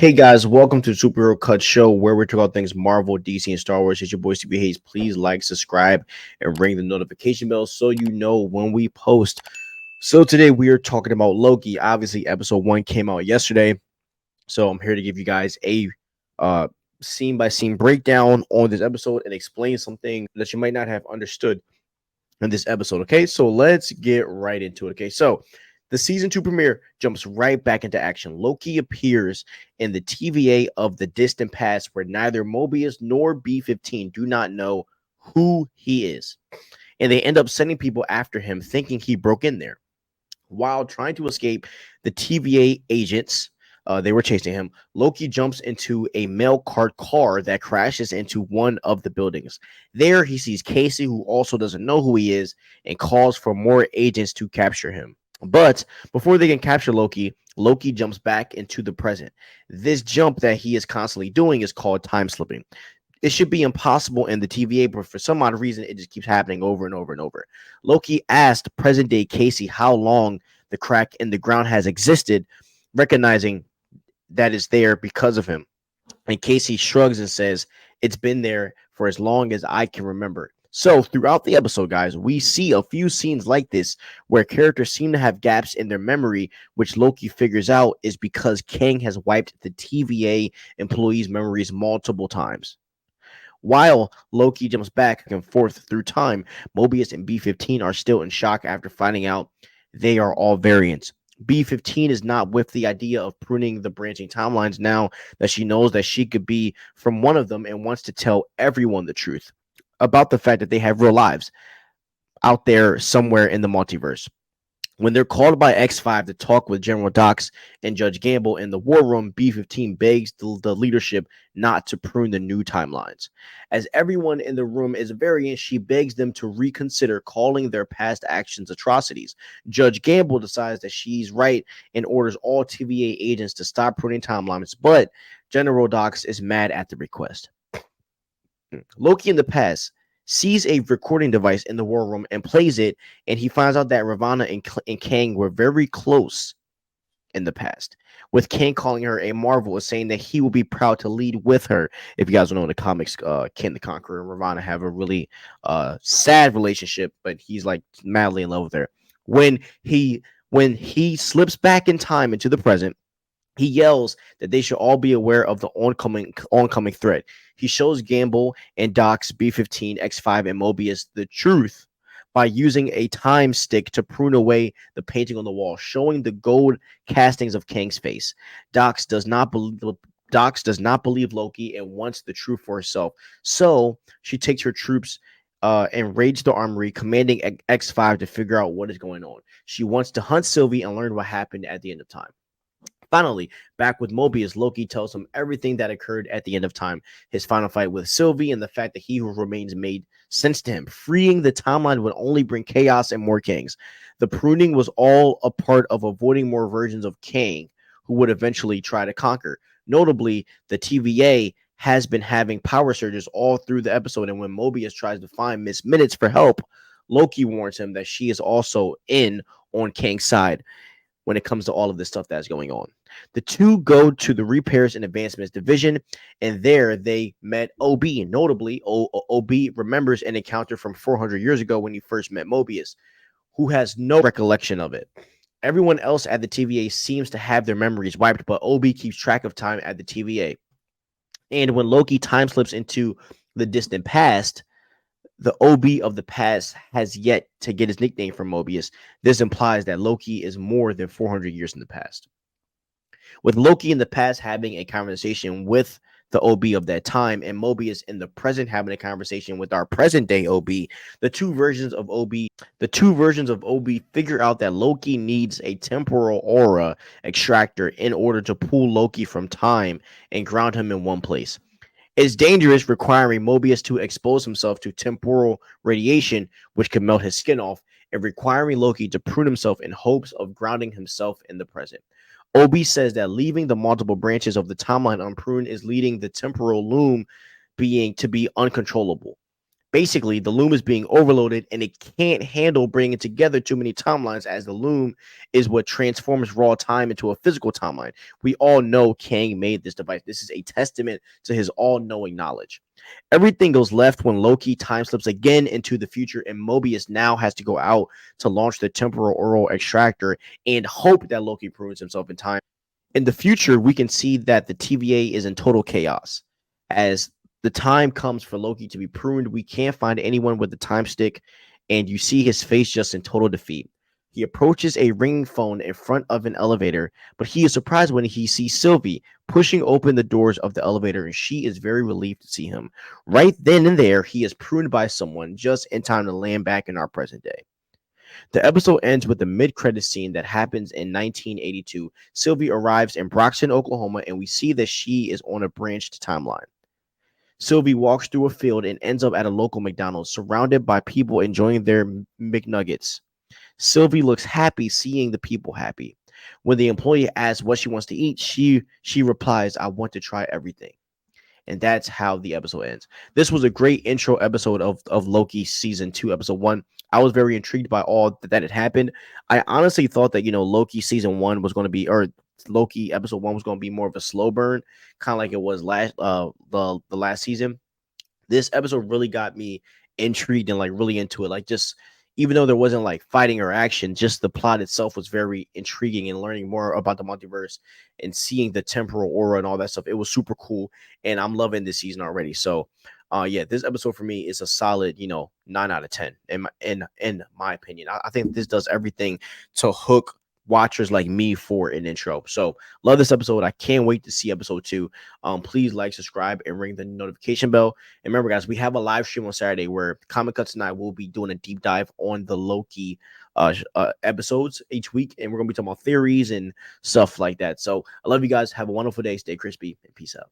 Hey guys, welcome to Superhero Cut Show where we talk about things Marvel, DC, and Star Wars. It's your boy CB Hayes. Please like, subscribe, and ring the notification bell so you know when we post. So today we are talking about Loki. Obviously, episode 1 came out yesterday. So I'm here to give you guys a scene by scene breakdown on this episode and explain something that you might not have understood in this episode. Okay, so let's get right into it. Okay, so the season 2 premiere jumps right back into action. Loki appears in the TVA of the distant past where neither Mobius nor B-15 do not know who he is. And they end up sending people after him thinking he broke in there. While trying to escape the TVA agents, they were chasing him. Loki jumps into a mail cart car that crashes into one of the buildings. There, he sees Casey, who also doesn't know who he is, and calls for more agents to capture him. But before they can capture Loki, Loki jumps back into the present. This jump that he is constantly doing is called time slipping. It should be impossible in the TVA, but for some odd reason, it just keeps happening over and over and over. Loki asked present day Casey how long the crack in the ground has existed, recognizing that is there because of him. And Casey shrugs and says, "It's been there for as long as I can remember." So, throughout the episode, guys, we see a few scenes like this where characters seem to have gaps in their memory, which Loki figures out is because Kang has wiped the TVA employees' memories multiple times. While Loki jumps back and forth through time, Mobius and B-15 are still in shock after finding out they are all variants. B-15 is not with the idea of pruning the branching timelines now that she knows that she could be from one of them and wants to tell everyone the truth about the fact that they have real lives out there somewhere in the multiverse. When they're called by X5 to talk with General Dox and Judge Gamble in the war room, B-15 begs the leadership not to prune the new timelines. As everyone in the room is a variant, she begs them to reconsider calling their past actions atrocities. Judge Gamble decides that she's right and orders all TVA agents to stop pruning timelines, but General Dox is mad at the request. Loki in the past sees a recording device in the war room and plays it, and he finds out that Ravonna and Kang were very close in the past, with Kang calling her a marvel and saying that he will be proud to lead with her. If you guys don't know in the comics, King the Conqueror and Ravonna have a really sad relationship, but he's like madly in love with her. When he slips back in time into the present, he yells that they should all be aware of the oncoming threat. He shows Gamble and Dox, B-15, X5, and Mobius the truth by using a time stick to prune away the painting on the wall, showing the gold castings of Kang's face. Dox does not believe Loki and wants the truth for herself. So she takes her troops and raids the armory, commanding X5 to figure out what is going on. She wants to hunt Sylvie and learn what happened at the end of time. Finally, back with Mobius, Loki tells him everything that occurred at the end of time, his final fight with Sylvie, and the fact that he who remains made sense to him. Freeing the timeline would only bring chaos and more Kangs. The pruning was all a part of avoiding more versions of Kang, who would eventually try to conquer. Notably, the TVA has been having power surges all through the episode, and when Mobius tries to find Miss Minutes for help, Loki warns him that she is also in on Kang's side when it comes to all of this stuff that's going on. The two go to the repairs and advancements division, and there they met OB. Notably, OB remembers an encounter from 400 years ago when he first met Mobius, who has no recollection of it. Everyone else at the TVA seems to have their memories wiped, but OB keeps track of time at the TVA. And when Loki time slips into the distant past, the OB of the past has yet to get his nickname from Mobius. This implies that Loki is more than 400 years in the past. With Loki in the past having a conversation with the OB of that time, and Mobius in the present having a conversation with our present day OB, the two versions of OB figure out that Loki needs a temporal aura extractor in order to pull Loki from time and ground him in one place. It's dangerous, requiring Mobius to expose himself to temporal radiation, which could melt his skin off, and requiring Loki to prune himself in hopes of grounding himself in the present. Obi says that leaving the multiple branches of the timeline unpruned is leading the temporal loom being to be uncontrollable. Basically, the loom is being overloaded and it can't handle bringing together too many timelines, as the loom is what transforms raw time into a physical timeline. We all know Kang made this device. This is a testament to his all-knowing knowledge. Everything goes left when Loki time slips again into the future, and Mobius now has to go out to launch the temporal oral extractor and hope that Loki proves himself in time. In the future, we can see that the TVA is in total chaos. As the time comes for Loki to be pruned, we can't find anyone with the time stick, and you see his face just in total defeat. He approaches a ringing phone in front of an elevator, but he is surprised when he sees Sylvie pushing open the doors of the elevator, and she is very relieved to see him. Right then and there, he is pruned by someone just in time to land back in our present day. The episode ends with the mid-credit scene that happens in 1982. Sylvie arrives in Broxton, Oklahoma, and we see that she is on a branched timeline. Sylvie walks through a field and ends up at a local McDonald's, surrounded by people enjoying their McNuggets. Sylvie looks happy seeing the people happy. When the employee asks what she wants to eat, she replies, "I want to try everything." And that's how the episode ends. This was a great intro episode of Loki season 2, episode 1. I was very intrigued by all that had happened. I honestly thought that, Loki season 1 was going to be, or Loki episode 1 was going to be more of a slow burn, kind of like it was the last season. This episode really got me intrigued and like really into it. Like, just even though there wasn't like fighting or action, just the plot itself was very intriguing, and learning more about the multiverse and seeing the temporal aura and all that stuff. It was super cool, and I'm loving this season already. So yeah, this episode for me is a solid, 9 out of 10 in my opinion. I think this does everything to hook watchers like me for an intro. So love this episode. I can't wait to see episode 2. Please like, subscribe, and ring the notification bell. And remember, guys, we have a live stream on Saturday where Comic Cuts and I will be doing a deep dive on the Loki episodes each week, and we're gonna be talking about theories and stuff like that. So I love you guys. Have a wonderful day. Stay crispy, and peace out.